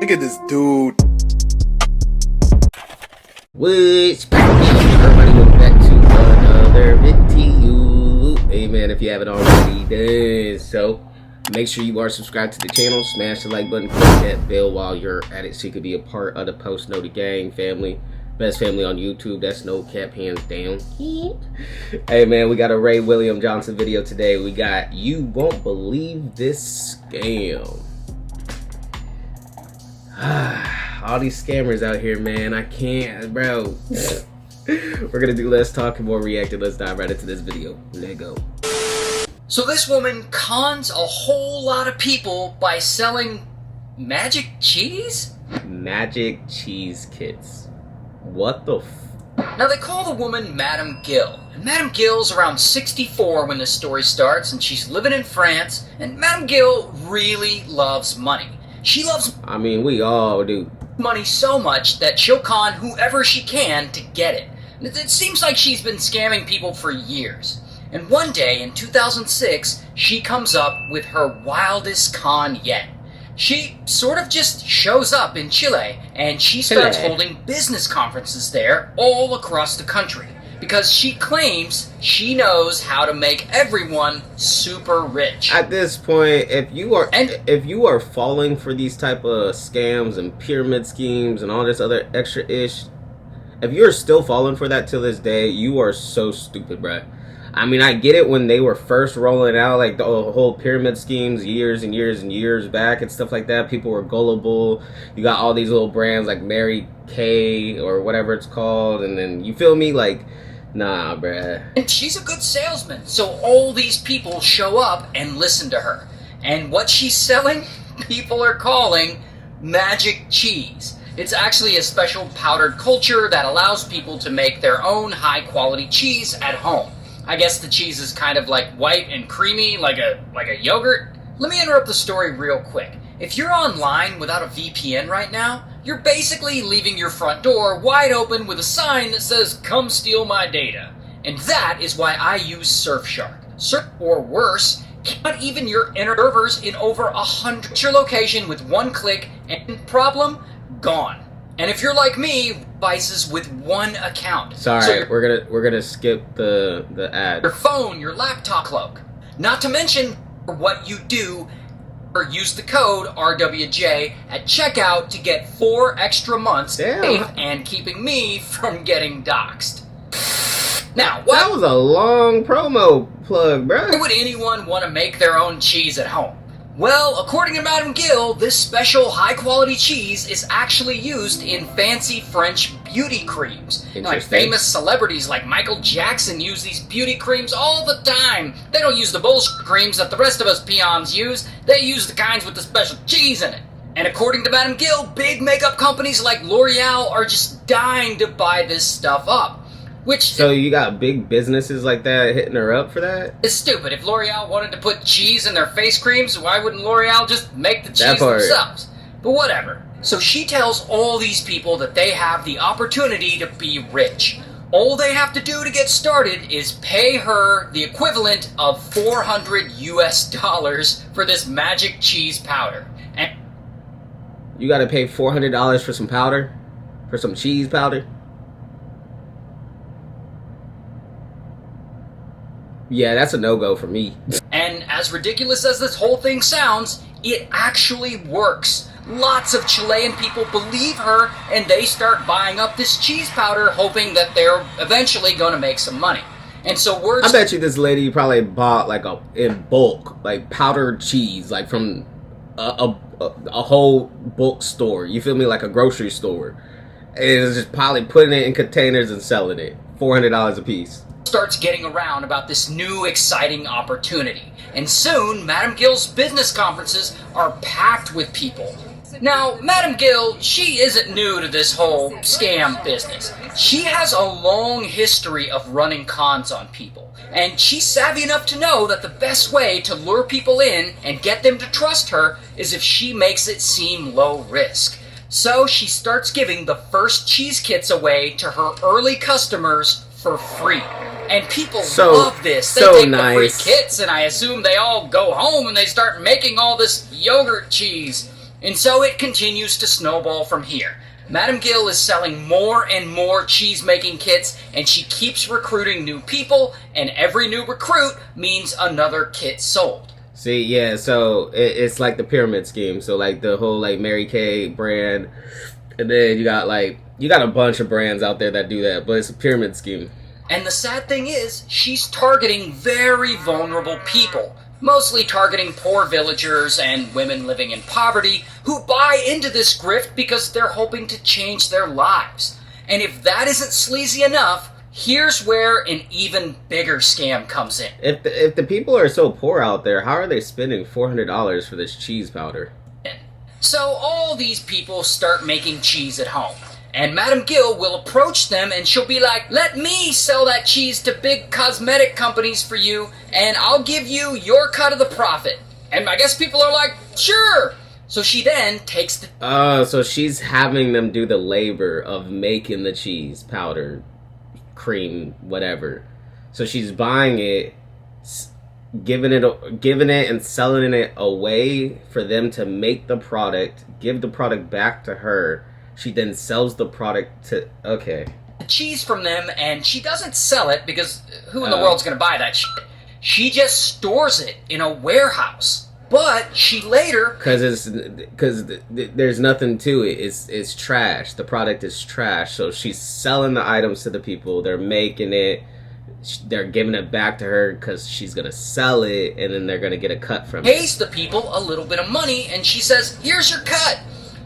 Look at this dude. What's poppin', everybody? Welcome back to another video. Hey man, if you haven't already done so, make sure you are subscribed to the channel. Smash the like button, click that bell while you're at it so you can be a part of the Post Noted Gang family. Best family on YouTube. That's no cap, hands down. Hey man, we got a Ray William Johnson video today. We got You Won't Believe This Scam. All these scammers out here, man. I can't, bro. We're gonna do less talking, more reacting. Let's dive right into this video. Let's go. So this woman cons a whole lot of people by selling magic cheese? Magic cheese kits. What the Now they call the woman Madame Gill. And Madame Gill's around 64 when this story starts, and she's living in France, and Madame Gill really loves money. She loves we all do. money so much that she'll con whoever she can to get it. And it seems like she's been scamming people for years. And one day in 2006, she comes up with her wildest con yet. She sort of just shows up in Chile, and she starts holding business conferences there all across the country because she claims she knows how to make everyone super rich. At this point, if you are falling for these type of scams and pyramid schemes and all this other extra ish, if you're still falling for that till this day, you are so stupid, bruh. I mean, I get it when they were first rolling out, like the whole pyramid schemes years and years and years back and stuff like that. People were gullible. You got all these little brands like Mary Kay or whatever it's called. And then, you feel me? Like, nah, bruh. And she's a good salesman, so all these people show up and listen to her. And what she's selling, people are calling magic cheese. It's actually a special powdered culture that allows people to make their own high-quality cheese at home. I guess the cheese is kind of like white and creamy, like a yogurt. Let me interrupt the story real quick. If you're online without a VPN right now, you're basically leaving your front door wide open with a sign that says, "Come steal my data." And that is why I use Surfshark. Or worse, cut even your inner servers in over 100 your location with one click, and problem gone. And if you're like me, devices with one account. Sorry, so we're gonna skip the ad. Your phone, your laptop cloak. Not to mention what you do or use the code RWJ at checkout to get 4 extra months safe and keeping me from getting doxxed. Now, that was a long promo plug, bruh. Why would anyone want to make their own cheese at home? Well, according to Madame Gill, this special high-quality cheese is actually used in fancy French beauty creams. Like famous celebrities like Michael Jackson use these beauty creams all the time. They don't use the bullshit creams that the rest of us peons use. They use the kinds with the special cheese in it. And according to Madame Gill, big makeup companies like L'Oreal are just dying to buy this stuff up. So you got big businesses like that hitting her up for that? It's stupid. If L'Oreal wanted to put cheese in their face creams, why wouldn't L'Oreal just make the cheese themselves? But whatever. So she tells all these people that they have the opportunity to be rich. All they have to do to get started is pay her the equivalent of $400 US for this magic cheese powder. And you gotta pay $400 for some powder? For some cheese powder? Yeah, that's a no-go for me. And as ridiculous as this whole thing sounds, it actually works. Lots of Chilean people believe her, and they start buying up this cheese powder, hoping that they're eventually going to make some money. And so I bet you this lady probably bought like in bulk, like powdered cheese, like from a whole bulk store. You feel me? Like a grocery store. And it's just probably putting it in containers and selling it. $400 a piece. Starts getting around about this new exciting opportunity. And soon, Madame Gill's business conferences are packed with people. Now, Madame Gill, she isn't new to this whole scam business. She has a long history of running cons on people. And she's savvy enough to know that the best way to lure people in and get them to trust her is if she makes it seem low risk. So she starts giving the first cheese kits away to her early customers for free. And people love this. They take the free kits, and I assume they all go home and they start making all this yogurt cheese. And so it continues to snowball from here. Madame Gill is selling more and more cheese-making kits, and she keeps recruiting new people, and every new recruit means another kit sold. See, yeah, so it's like the pyramid scheme. So like the whole like Mary Kay brand, and then you got a bunch of brands out there that do that, but it's a pyramid scheme. And the sad thing is, she's targeting very vulnerable people, mostly targeting poor villagers and women living in poverty who buy into this grift because they're hoping to change their lives. And if that isn't sleazy enough, here's where an even bigger scam comes in. If the people are so poor out there, how are they spending $400 for this cheese powder? So all these people start making cheese at home. And Madame Gill will approach them and she'll be like, let me sell that cheese to big cosmetic companies for you, and I'll give you your cut of the profit. And I guess people are like, sure. So she then takes the... so she's having them do the labor of making the cheese powder, cream, whatever. So she's buying it, giving it and selling it away for them to make the product, give the product back to her. She then sells the product to... Okay. cheese from them, and she doesn't sell it because who in the world's going to buy that shit? She just stores it in a warehouse. But she later... Because there's nothing to it. It's trash. The product is trash. So she's selling the items to the people. They're making it. They're giving it back to her because she's going to sell it, and then they're going to get a cut from it. Pays the people a little bit of money, and she says, here's your cut.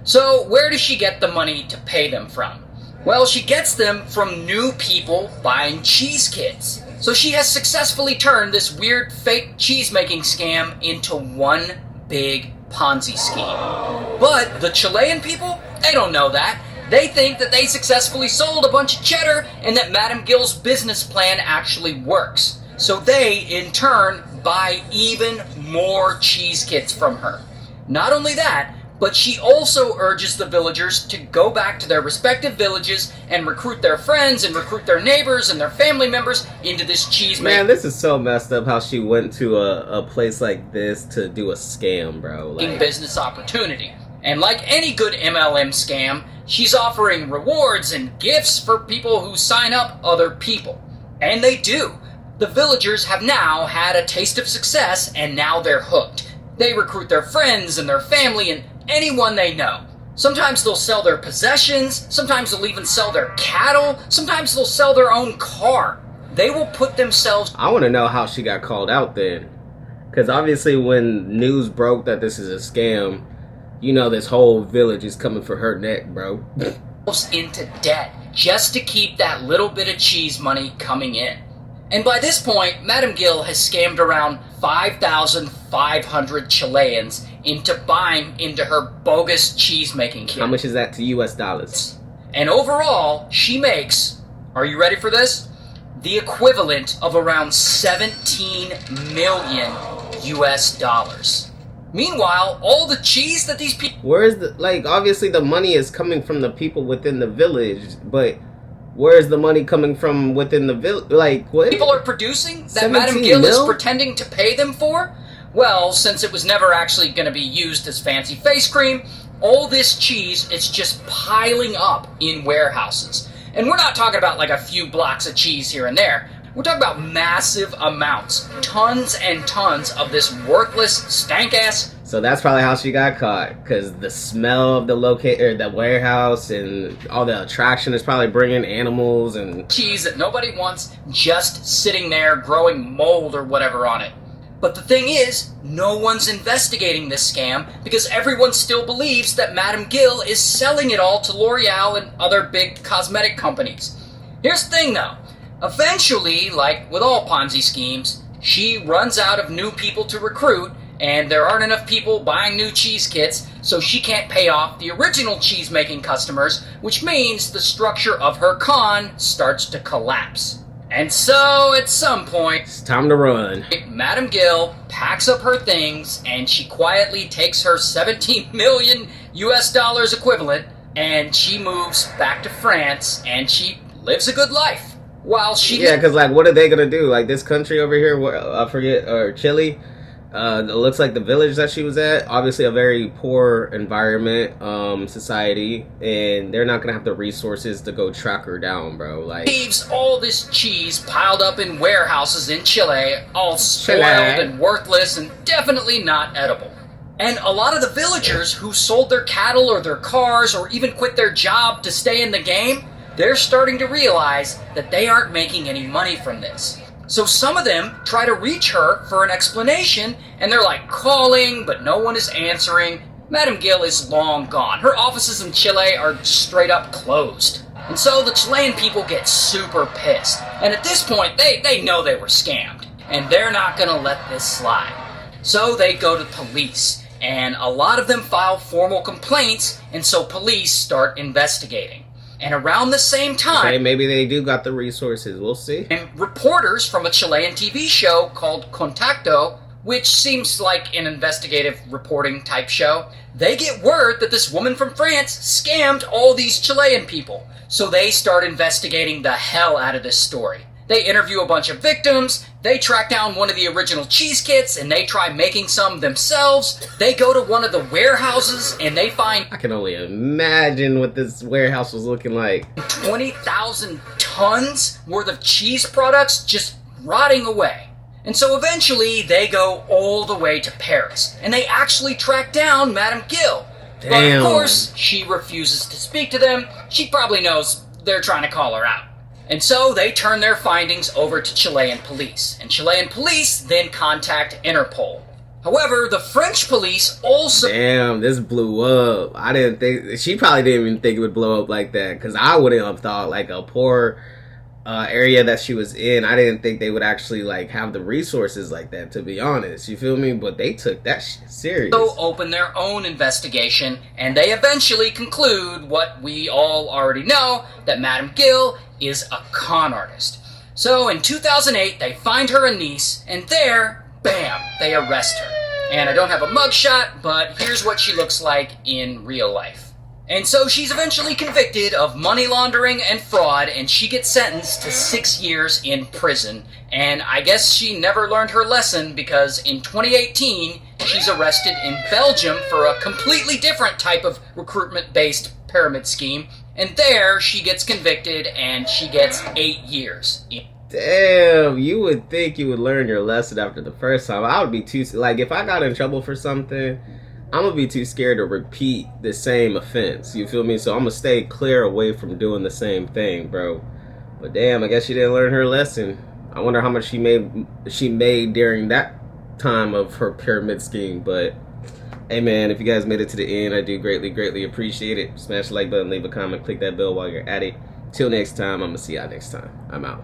So where does she get the money to pay them from? Well, she gets them from new people buying cheese kits. So she has successfully turned this weird fake cheese-making scam into one big Ponzi scheme. But the Chilean people, they don't know that. They think that they successfully sold a bunch of cheddar and that Madame Gill's business plan actually works. So they, in turn, buy even more cheese kits from her. Not only that, but she also urges the villagers to go back to their respective villages and recruit their friends and recruit their neighbors and their family members into this cheese making. Man, this is so messed up how she went to a place like this to do a scam, bro. Business opportunity. And like any good MLM scam, she's offering rewards and gifts for people who sign up other people. And they do. The villagers have now had a taste of success and now they're hooked. They recruit their friends and their family and anyone they know. Sometimes they'll sell their possessions, sometimes they'll even sell their cattle, sometimes they'll sell their own car. They will put themselves... I want to know how she got called out then. Because obviously when news broke that this is a scam, you know this whole village is coming for her neck, bro. into debt just to keep that little bit of cheese money coming in. And by this point, Madame Gill has scammed around 5,500 Chileans into buying into her bogus cheese-making kit. How much is that to US dollars? And overall, she makes, are you ready for this? The equivalent of around 17 million US dollars. Meanwhile, all the cheese that these people... Where's the... Like, obviously the money is coming from the people within the village, but... Where's the money coming from within the village? Like, what? People are producing that Madame Gill is pretending to pay them for? Well, since it was never actually going to be used as fancy face cream, all this cheese is just piling up in warehouses. And we're not talking about like a few blocks of cheese here and there. We're talking about massive amounts. Tons and tons of this worthless, stank-ass... So that's probably how she got caught, because the smell of the warehouse and all the attraction is probably bringing animals and... cheese that nobody wants just sitting there growing mold or whatever on it. But the thing is, no one's investigating this scam because everyone still believes that Madame Gill is selling it all to L'Oreal and other big cosmetic companies. Here's the thing though. Eventually, like with all Ponzi schemes, she runs out of new people to recruit, and there aren't enough people buying new cheese kits, so she can't pay off the original cheese-making customers, which means the structure of her con starts to collapse. And so, at some point... It's time to run. Madame Gill packs up her things, and she quietly takes her 17 million US dollars equivalent, and she moves back to France, and she lives a good life. While she... Yeah, because, like, what are they going to do? Like, this country over here, I forget, or Chile... It looks like the village that she was at, obviously a very poor environment, society, and they're not gonna have the resources to go track her down, bro. Like, Leaves all this cheese piled up in warehouses in Chile, all spoiled Chile. and worthless and definitely not edible. And a lot of the villagers who sold their cattle or their cars or even quit their job to stay in the game, they're starting to realize that they aren't making any money from this. So some of them try to reach her for an explanation, and they're like calling, but no one is answering. Madame Gill is long gone. Her offices in Chile are straight up closed. And so the Chilean people get super pissed. And at this point, they know they were scammed, and they're not gonna let this slide. So they go to police, and a lot of them file formal complaints, and so police start investigating. And around the same time, okay, maybe they do got the resources. We'll see. and reporters from a Chilean TV show called Contacto, which seems like an investigative reporting type show, they get word that this woman from France scammed all these Chilean people. So they start investigating the hell out of this story. They interview a bunch of victims, they track down one of the original cheese kits, and they try making some themselves. They go to one of the warehouses, and they find I can only imagine what this warehouse was looking like. 20,000 tons worth of cheese products just rotting away. And so eventually they go all the way to Paris, and they actually track down Madame Gill. But Damn. of course, she refuses to speak to them. She probably knows they're trying to call her out. And so they turn their findings over to Chilean police, and Chilean police then contact Interpol. However, the French police also... Damn, this blew up. I didn't think... She probably didn't even think it would blow up like that, because I wouldn't have thought, like, a poor area that she was in, I didn't think they would actually, like, have the resources like that, to be honest. You feel me? But they took that shit serious. So open their own investigation, and they eventually conclude what we all already know, that Madame Gill is a con artist. So in 2008, they find her in Nice, and there, bam, they arrest her. And I don't have a mugshot, but here's what she looks like in real life. And so she's eventually convicted of money laundering and fraud, and she gets sentenced to 6 years in prison. And I guess she never learned her lesson, because in 2018, she's arrested in Belgium for a completely different type of recruitment-based pyramid scheme. And there, she gets convicted, and she gets 8 years. Damn, you would think you would learn your lesson after the first time. I would be too... Like, if I got in trouble for something, I'm gonna be too scared to repeat the same offense. You feel me? So I'm gonna stay clear away from doing the same thing, bro. But damn, I guess she didn't learn her lesson. I wonder how much she made during that time of her pyramid scheme. But hey man, if you guys made it to the end, I do greatly appreciate it. Smash the like button, leave a comment, click that bell while you're at it. Till next time, I'm gonna see y'all next time. I'm out.